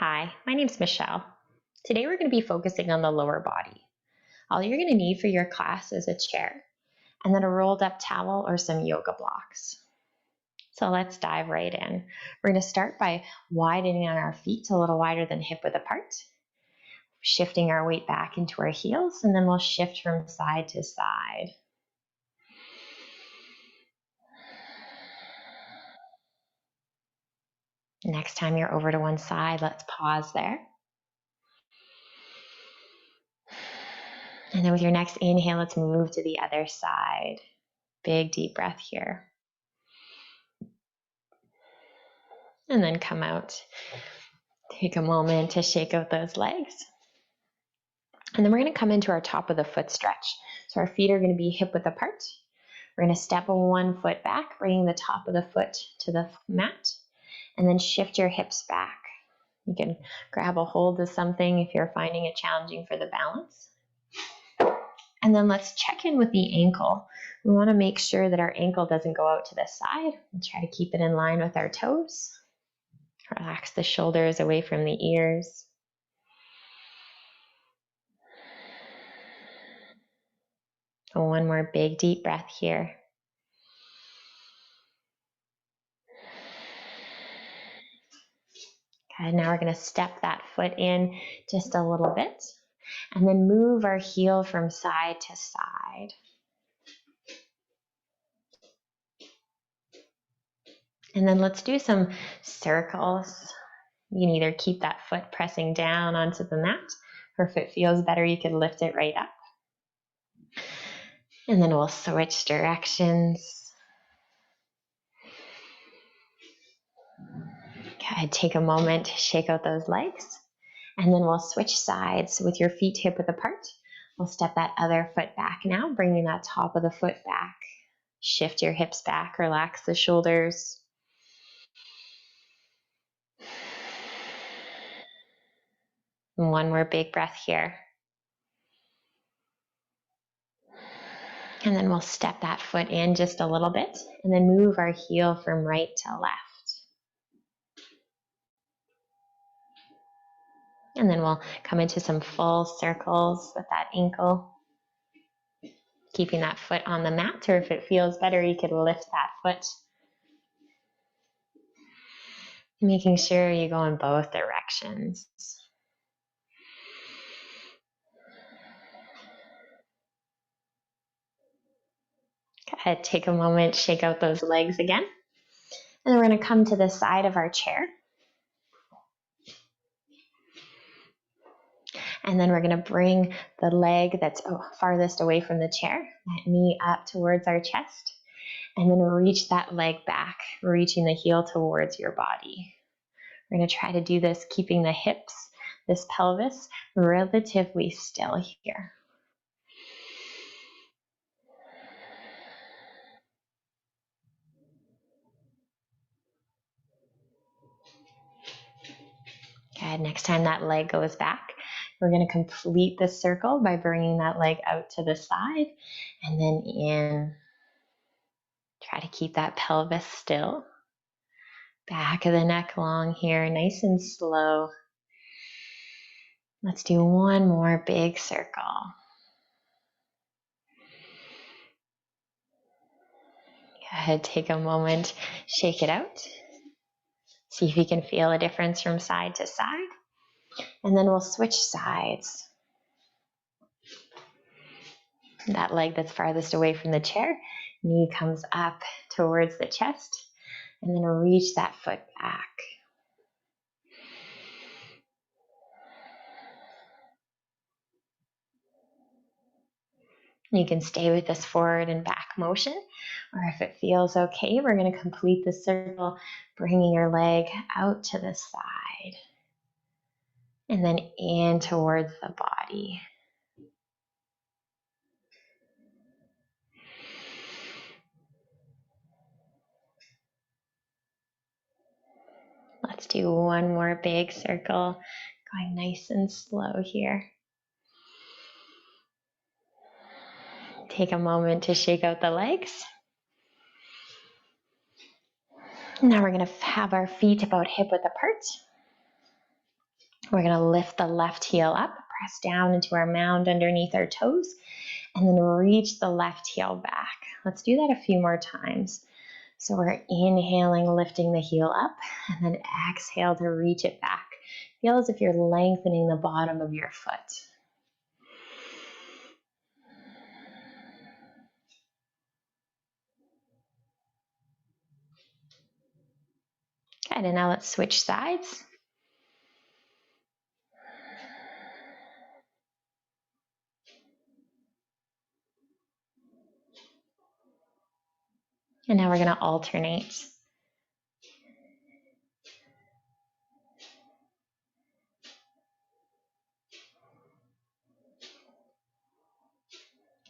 Hi, my name's Michelle. Today we're going to be focusing on the lower body. All you're going to need for your class is a chair and then a rolled up towel or some yoga blocks. So let's dive right in. We're going to start by widening on our feet a little wider than hip width apart, shifting our weight back into our heels, and then we'll shift from side to side. Next time you're over to one side, let's pause there. And then with your next inhale, let's move to the other side. Big deep breath here. And then come out. Take a moment to shake out those legs. And then we're going to come into our top of the foot stretch. So our feet are going to be hip width apart. We're going to step 1 foot back, bringing the top of the foot to the mat, and then shift your hips back. You can grab a hold of something if you're finding it challenging for the balance. And then let's check in with the ankle. We want to make sure that our ankle doesn't go out to the side and try to keep it in line with our toes. Relax the shoulders away from the ears. And one more big deep breath here. Good, now we're going to step that foot in just a little bit and then move our heel from side to side. And then let's do some circles. You can either keep that foot pressing down onto the mat, or if it feels better, you could lift it right up. And then we'll switch directions. Okay, take a moment to shake out those legs. And then we'll switch sides with your feet hip width apart. We'll step that other foot back now, bringing that top of the foot back. Shift your hips back, relax the shoulders. And one more big breath here. And then we'll step that foot in just a little bit and then move our heel from right to left. And then we'll come into some full circles with that ankle. Keeping that foot on the mat, or if it feels better, you could lift that foot. Making sure you go in both directions. Good. Take a moment, shake out those legs again. And then we're going to come to the side of our chair. And then we're going to bring the leg that's farthest away from the chair, that knee up towards our chest, and then reach that leg back, reaching the heel towards your body. We're going to try to do this keeping the hips, this pelvis, relatively still here. Good. Next time that leg goes back, we're going to complete the circle by bringing that leg out to the side and then in. Try to keep that pelvis still. Back of the neck long here, nice and slow. Let's do one more big circle. Go ahead, take a moment, shake it out. See if you can feel a difference from side to side. And then we'll switch sides. That leg that's farthest away from the chair, knee comes up towards the chest, and then reach that foot back. You can stay with this forward and back motion, or if it feels okay, we're going to complete the circle, bringing your leg out to the side, and then in towards the body. Let's do one more big circle, going nice and slow here. Take a moment to shake out the legs. Now we're going to have our feet about hip width apart. We're going to lift the left heel up, press down into our mound underneath our toes, and then reach the left heel back. Let's do that a few more times. So we're inhaling, lifting the heel up, and then exhale to reach it back. Feel as if you're lengthening the bottom of your foot. Good, and now let's switch sides. And now we're going to alternate.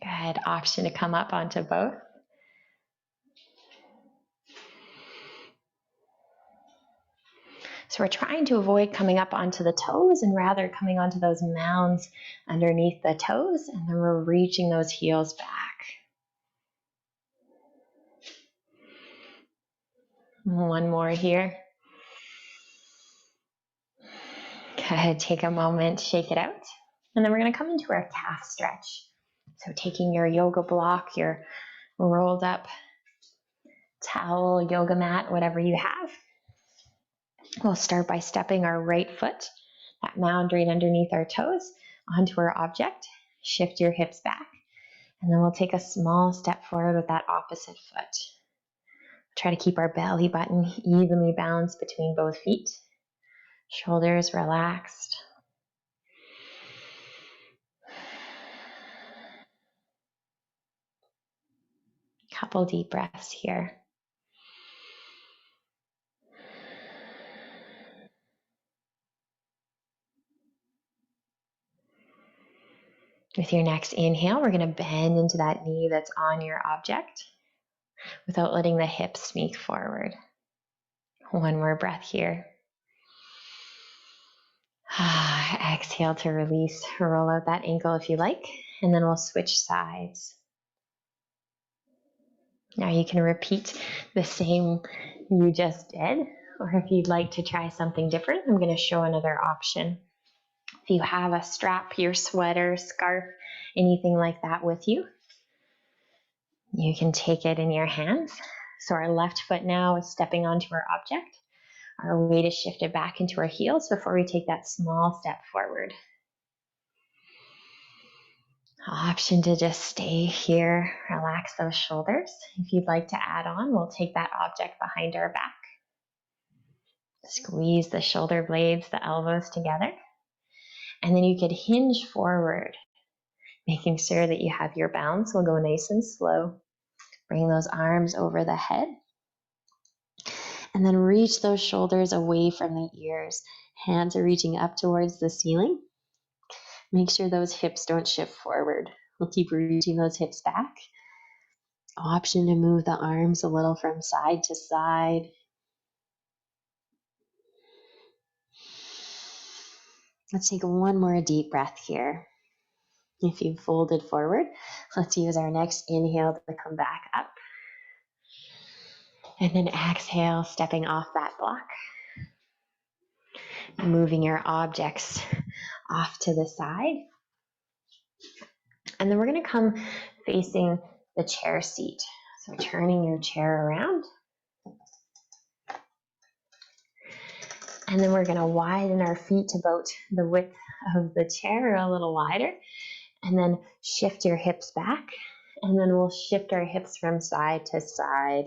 Good, option to come up onto both. So we're trying to avoid coming up onto the toes and rather coming onto those mounds underneath the toes, and then we're reaching those heels back. One more here. Good, take a moment, shake it out. And then we're going to come into our calf stretch. So taking your yoga block, your rolled up towel, yoga mat, whatever you have. We'll start by stepping our right foot, that mound right underneath our toes, onto our object. Shift your hips back. And then we'll take a small step forward with that opposite foot. Try to keep our belly button evenly balanced between both feet. Shoulders relaxed. Couple deep breaths here. With your next inhale, we're going to bend into that knee that's on your object without letting the hips sneak forward. One more breath here. Exhale to release. Roll out that ankle if you like, and then we'll switch sides. Now you can repeat the same you just did, or if you'd like to try something different, I'm going to show another option. If you have a strap, your sweater, scarf, anything like that with you, you can take it in your hands. So our left foot now is stepping onto our object. Our weight is shifted back into our heels before we take that small step forward. Option to just stay here, relax those shoulders. If you'd like to add on, we'll take that object behind our back. Squeeze the shoulder blades, the elbows together. And then you could hinge forward, making sure that you have your balance. We'll go nice and slow. Bring those arms over the head. And then reach those shoulders away from the ears. Hands are reaching up towards the ceiling. Make sure those hips don't shift forward. We'll keep reaching those hips back. Option to move the arms a little from side to side. Let's take one more deep breath here. If you've folded forward, let's use our next inhale to come back up. And then exhale, stepping off that block. Moving your objects off to the side. And then we're going to come facing the chair seat. So turning your chair around. And then we're going to widen our feet to about the width of the chair, or a little wider. And then shift your hips back. And then we'll shift our hips from side to side.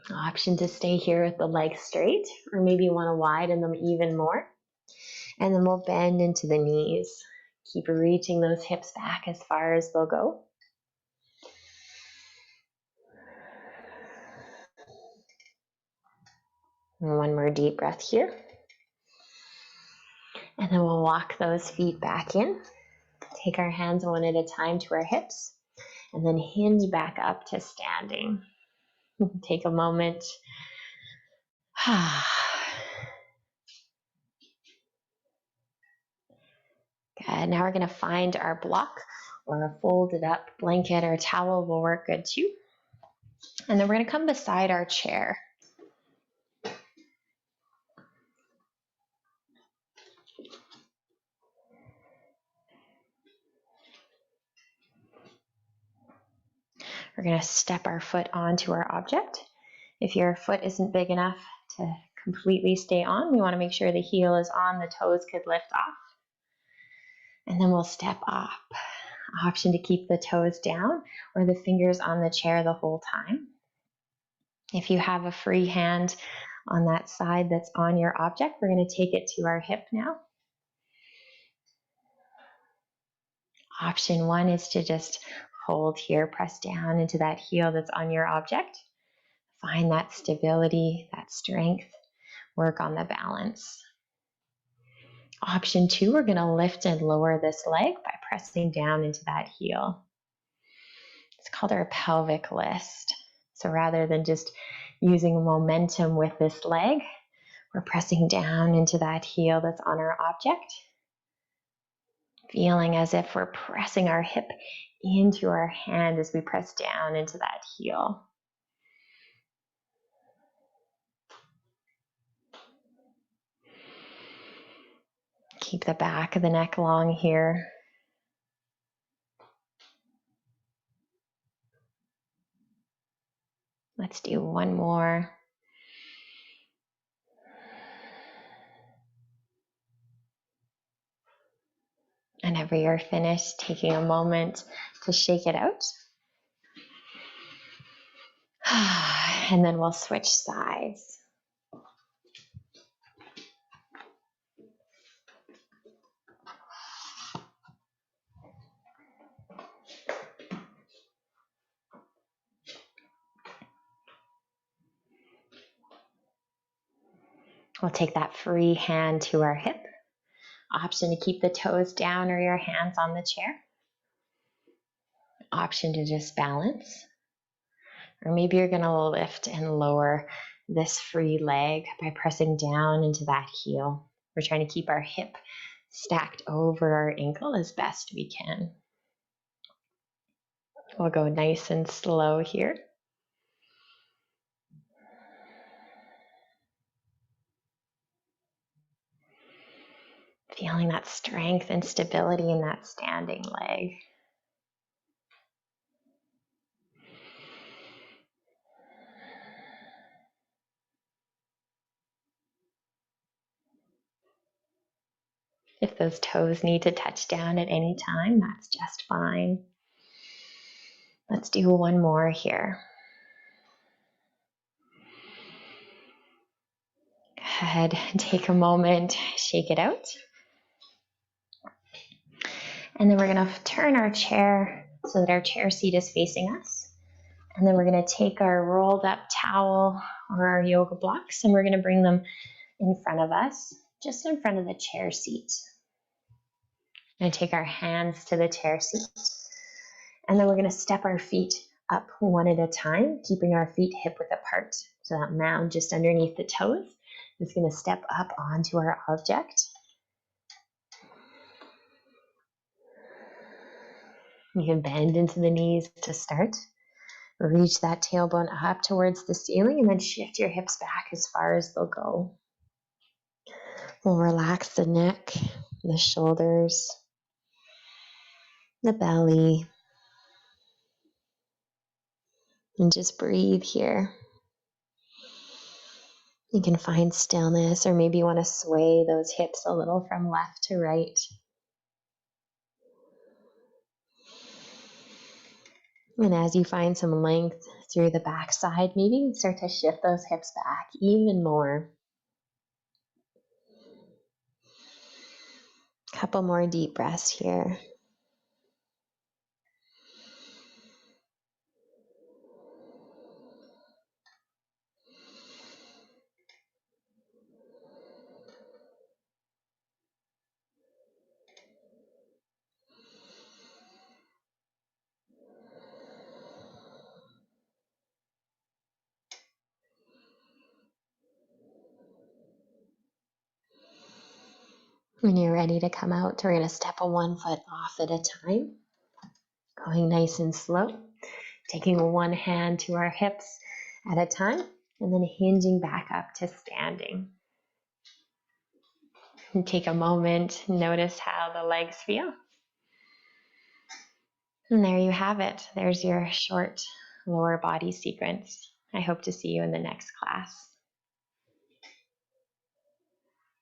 Option to stay here with the legs straight, or maybe you want to widen them even more. And then we'll bend into the knees. Keep reaching those hips back as far as they'll go. And one more deep breath here. And then we'll walk those feet back in. Take our hands one at a time to our hips. And then hinge back up to standing. Take a moment. Good. Now we're going to find our block, or a folded up blanket or towel will work good too. And then we're going to come beside our chair. We're going to step our foot onto our object. If your foot isn't big enough to completely stay on, we want to make sure the heel is on, the toes could lift off. And then we'll step up. Option to keep the toes down or the fingers on the chair the whole time. If you have a free hand on that side that's on your object, we're going to take it to our hip now. Option 1 is to just hold here, press down into that heel that's on your object. Find that stability, that strength, work on the balance. Option 2, we're going to lift and lower this leg by pressing down into that heel. It's called our pelvic lift. So rather than just using momentum with this leg, we're pressing down into that heel that's on our object, feeling as if we're pressing our hip into our hand as we press down into that heel. Keep the back of the neck long here. Let's do one more. Whenever you're finished, taking a moment to shake it out. And then we'll switch sides. We'll take that free hand to our hip. Option to keep the toes down or your hands on the chair. Option to just balance. Or maybe you're going to lift and lower this free leg by pressing down into that heel. We're trying to keep our hip stacked over our ankle as best we can. We'll go nice and slow here. Feeling that strength and stability in that standing leg. If those toes need to touch down at any time, that's just fine. Let's do one more here. Go ahead and take a moment, shake it out. And then we're going to turn our chair so that our chair seat is facing us. And then we're going to take our rolled up towel or our yoga blocks and we're going to bring them in front of us, just in front of the chair seat. We're going to take our hands to the chair seat. And then we're going to step our feet up one at a time, keeping our feet hip width apart. So that mound just underneath the toes is going to step up onto our object. You can bend into the knees to start. Reach that tailbone up towards the ceiling and then shift your hips back as far as they'll go. We'll relax the neck, the shoulders, the belly, and just breathe here. You can find stillness, or maybe you want to sway those hips a little from left to right. And as you find some length through the backside, maybe you can start to shift those hips back even more. Couple more deep breaths here. When you're ready to come out, we're going to step one foot off at a time, going nice and slow, taking one hand to our hips at a time, and then hinging back up to standing. And take a moment, notice how the legs feel. And there you have it. There's your short lower body sequence. I hope to see you in the next class.